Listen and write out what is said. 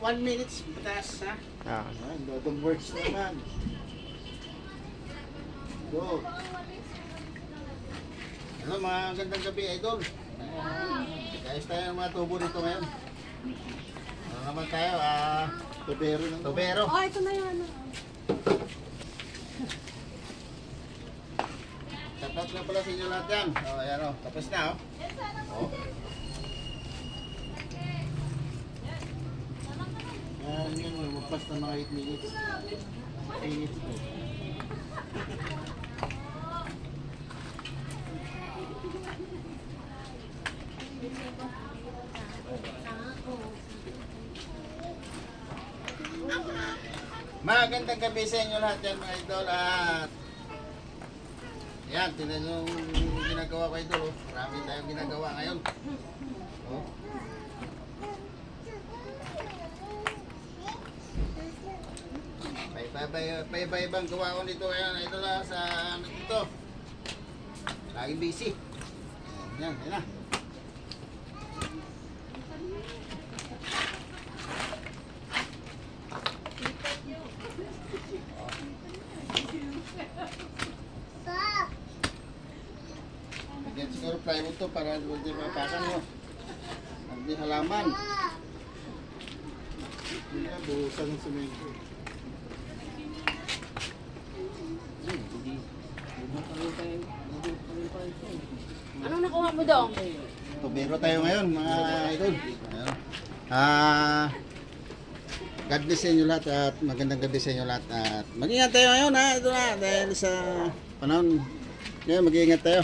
1 minutes pataas ha. Ah. Ayan, dodong words naman. Go. Hello, mga gandang gabi, idol. Guys, tayo ng mga tubo dito ngayon. Ano naman tayo? Tubero ng tubero. Oh, ito na yan. Shoutout na pala sa inyo lahat yan. Ayan o, tapos na o. Yan yun, magpas na mga 8 minutes. 8 minutes po. Magandang gabi sa inyo lahat yan mga idol at yan, tinan yung ginagawa ko idol oh. Marami tayong ginagawa ngayon oh. Paiba-ibang gawa ko dito ngayon idol sa dito. Lagi busy. Yan, yan na. Bigyan siguro plywood to para hindi mapakan mo. Hindi halaman. Hindi na, buhusan ng semento. Anong nakuha mo dong? Tubero tayo ngayon mga idol. God bless sa inyo lahat at magandang gabi sa inyo lahat at mag-ingat tayo ngayon ha, ito na dahil sa panahon ngayon mag-iingat tayo.